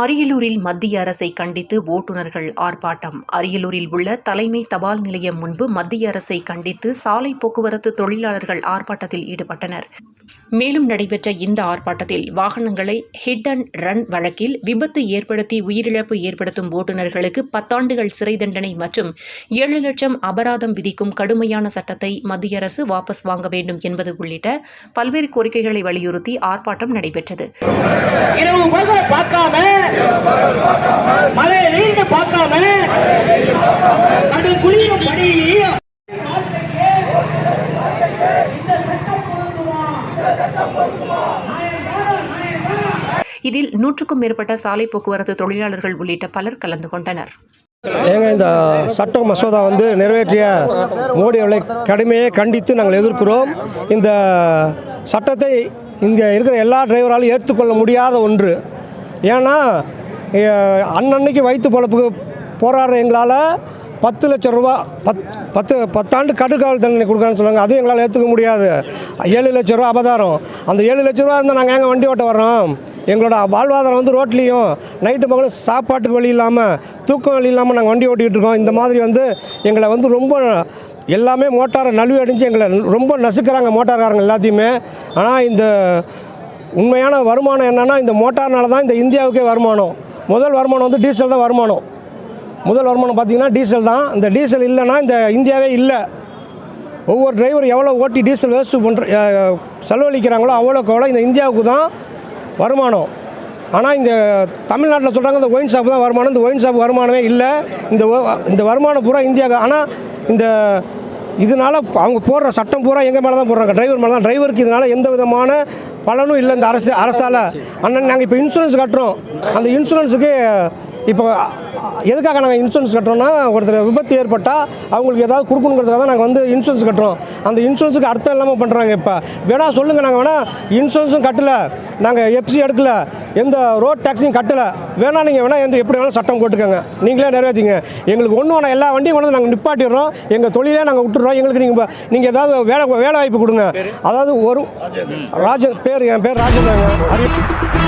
அரியலூரில் மத்திய அரசை கண்டித்து ஓட்டுநர்கள் ஆர்ப்பாட்டம். அரியலூரில் உள்ள தலைமை தபால் நிலையம் முன்பு மத்திய அரசை கண்டித்து சாலை போக்குவரத்து தொழிலாளர்கள் ஆர்ப்பாட்டத்தில் ஈடுபட்டனர். மேலும் நடைபெற்ற இந்த ஆர்ப்பாட்டத்தில் வாகனங்களை ஹிட் அண்ட் ரன் வழக்கில் விபத்து ஏற்படுத்தி உயிரிழப்பு ஏற்படுத்தும் ஓட்டுநர்களுக்கு 10 ஆண்டுகள் சிறை தண்டனை மற்றும் 7 லட்சம் அபராதம் விதிக்கும் கடுமையான சட்டத்தை மத்திய அரசு வாபஸ் வாங்க வேண்டும் என்பது உள்ளிட்ட பல்வேறு கோரிக்கைகளை வலியுறுத்தி ஆர்ப்பாட்டம் நடைபெற்றது. இதில் 100க்கும் மேற்பட்ட சாலை போக்குவரத்து தொழிலாளர்கள் உள்ளிட்ட பலர் கலந்து கொண்டனர். இந்த சட்ட மசோதா நிறைவேற்றிய மோடி அவர்களை கடுமையை கண்டித்து நாங்கள் எதிர்க்கிறோம். இந்த சட்டத்தை இங்கே இருக்கிற எல்லா டிரைவராலும் ஏற்றுக்கொள்ள முடியாத ஒன்று. ஏன்னா அன்னன்னைக்கு வயிற்று பொழப்புக்கு போராடுற எங்களால் 10 லட்சம் ரூபா 10 ஆண்டு கடுக்காவல் தண்டனை கொடுக்குறான்னு சொல்லுவாங்க. அதுவும் எங்களால் ஏற்றுக்க முடியாது. 7 லட்ச ரூபா அபதாரம். அந்த 7 லட்ச ரூபா இருந்தால் நாங்கள் எங்கே வண்டி ஓட்ட வர்றோம்? எங்களோட வாழ்வாதாரம் ரோட்லேயும் நைட்டு பகலும் சாப்பாட்டுக்கு வழி இல்லாமல் தூக்கம் வழி இல்லாமல் நாங்கள் வண்டி ஓட்டிகிட்டு இருக்கோம். இந்த மாதிரி எங்களை ரொம்ப எல்லாமே மோட்டாரை நழுவி அடிஞ்சு எங்களை ரொம்ப நசுக்கிறாங்க மோட்டார்காரங்க எல்லாத்தையுமே. ஆனால் இந்த உண்மையான வருமானம் என்னென்னா இந்த மோட்டார்னால தான் இந்த இந்தியாவுக்கே வருமானம். முதல் வருமானம் டீசல் தான் வருமானம். முதல் வருமானம் பார்த்திங்கன்னா டீசல் தான். இந்த டீசல் இல்லைன்னா இந்த இந்தியாவே இல்லை. ஒவ்வொரு டிரைவர் எவ்வளோ ஓட்டி டீசல் வேஸ்ட்டு செலவழிக்கிறாங்களோ அவ்வளோக்கு இந்த இந்தியாவுக்கு தான் வருமானம். ஆனால் இந்த தமிழ்நாட்டில் சொல்கிறாங்க இந்த ஒயின் ஷாப் தான் வருமானம். இந்த ஒயின் ஷாப் வருமானமே இல்லை. இந்த வருமானம் பூரா இந்தியாவுக்கு. ஆனால் இந்த இதனால் அவங்க போடுற சட்டம் பூரா எங்கள் மேலே தான் போடுறாங்க, டிரைவர் மேலே தான். டிரைவருக்கு இதனால் எந்த விதமான பலனும் இல்லை இந்த அரசால். அண்ணன் நாங்கள் இப்போ இன்சூரன்ஸ் கட்டுறோம். அந்த இன்சூரன்ஸுக்கு இப்போ எதுக்காக நாங்கள் இன்சூரன்ஸ் கட்டுறோன்னா, ஒருத்தர் விபத்து ஏற்பட்டால் அவங்களுக்கு ஏதாவது கொடுக்கணுங்கிறதுக்காக தான் நாங்கள் இன்சூரன்ஸ் கட்டுறோம். அந்த இன்சூரன்ஸுக்கு அர்த்தம் இல்லாமல் பண்ணுறாங்க. இப்போ வேணால் சொல்லுங்கள், நாங்கள் வேணால் இன்சூரன்ஸும் கட்டலை, நாங்கள் எஃப்சி எடுக்கலை, எந்த ரோட் டேக்ஸையும் கட்டலை, வேணால் நீங்கள் வேணால் என்று எப்படி வேணாலும் சட்டம் போட்டுக்கோங்க, நீங்களே நிறைவேற்றிங்க. எங்களுக்கு ஒன்றும் வேணாம், எல்லா வண்டியும் நாங்கள் நிப்பாட்டிடுறோம், எங்கள் தொழிலே நாங்கள் விட்டுடுறோம். எங்களுக்கு நீங்கள் ஏதாவது வேலை வாய்ப்பு கொடுங்க. அதாவது ஒரு ராஜன் என் பேர் ராஜன் தாங்க.